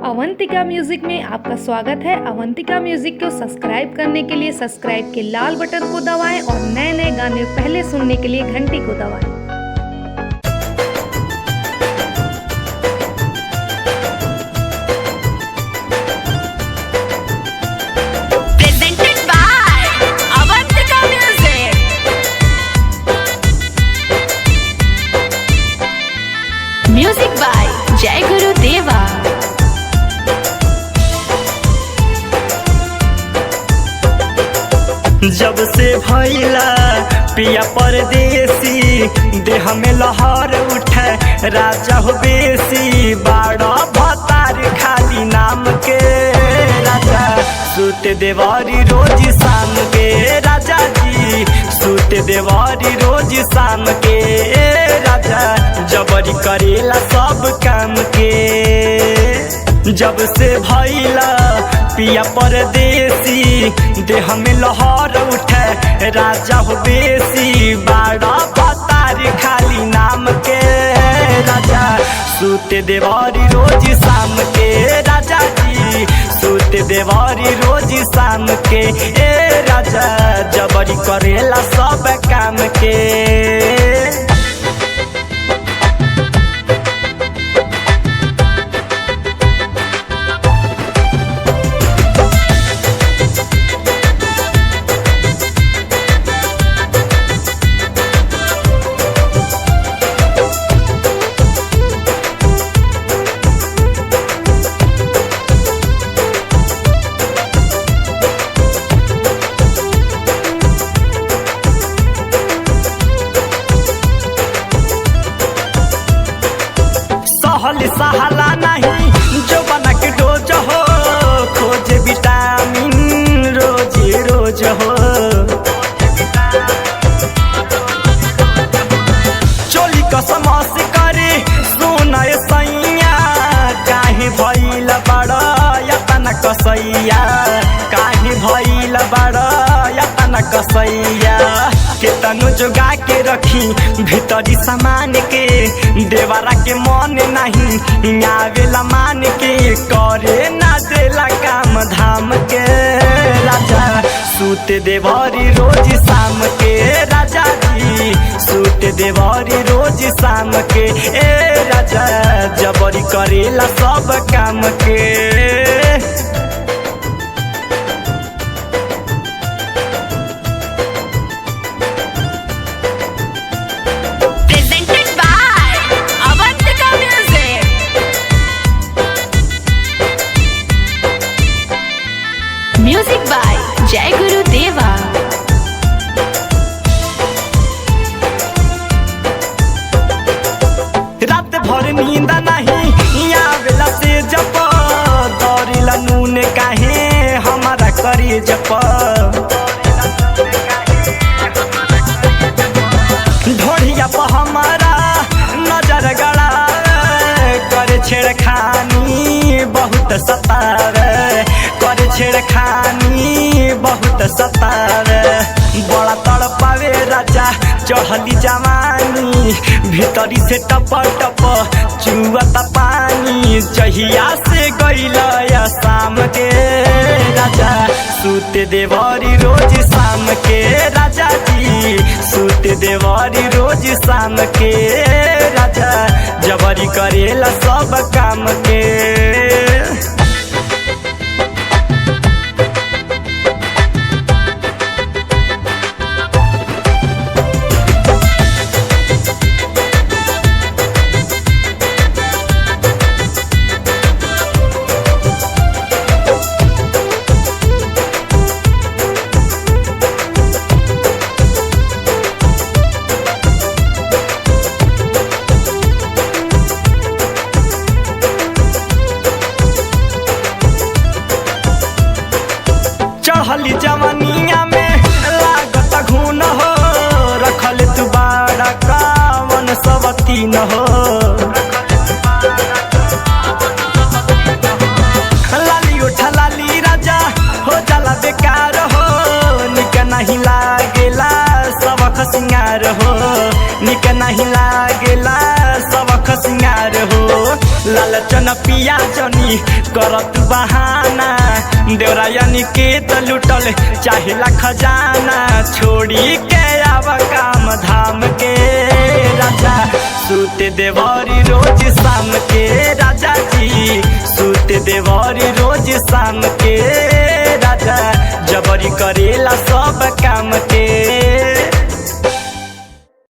Avantika music में आपका स्वागत है। अवंतिका म्यूजिक को सब्सक्राइब करने के लिए सब्सक्राइब के लाल बटन को दबाएं और नए नए गाने पहले सुनने के लिए घंटी को दबाएं। Presented by Avantika Music. Music by Jai Guru Deva. जब से भइला पिया परदेसी देह में लहर उठे राजा हो बेसी बाड़ा भतार खाली नाम के राजा सुते देवारी रोज शाम के राजा जी सुते देवारी रोज शाम के राजा जबरी करेला सब काम के जब से भइला पिया परदेसी देह में लहर उठे राजा हो बेसी बाड़ा भतार खाली नाम के राजा सुते देवारी रोज शाम के राजा जी सुते देवारी रोज शाम के राजा जबरी करेला सब काम के। सहल सहला नहीं जो बना के डोज हो खोजे विटामिन रोज रोज हो चोली कसमस करे सुना सैया काहे भइल बड़ा यतना कसैया काहे भइल बड़ा यतना कसैया केतनो जोगा के रखी भीतरी सामान के देवरा के मन नहीं आवेला मान के करे ना देला काम धाम के राजा सुते देवरी रोज शाम के राजा जी सुते देवरी रोज शाम के राजा जबरी करेला सब काम के। Presented by Avantika Music. Music by Jai Guru Deva. रात भर नींद नहीं आवेला से जप दौड़िला नून काहे हमारा करी जप ढोढ़िया पर हमारा नजर गड़ा करे छेड़खानी बहुत सतावे करे छेड़खानी बहुत सतावे बड़ा तड़पावे राजा चढ़ली जवानी भीतरी से टप टप चुअता पानी जहिया से गइला शाम के राजा सुते देवरी रोज शाम के राजा जी सुते देवरी रोज शाम के राजा जबरी करेला सब काम के। चढ़ली जवानिया में लागत घून हो रखल तू बाड़ा कावन सबती न हो लाली उठा लाली राजा हो जाला बेकार हो निक नहीं लागेला सबक सिंगार हो निक नहीं लागेला सबक सिंगार हो लाल लालचन पिया जनी करत बहाना देवरा यानी के त लुटल चाहिला खजाना छोड़ी के आवा काम धाम के राजा सूते देवरी रोज शाम के राजा जी सूते देवरी रोज शाम के राजा जबरी करेला सब काम के।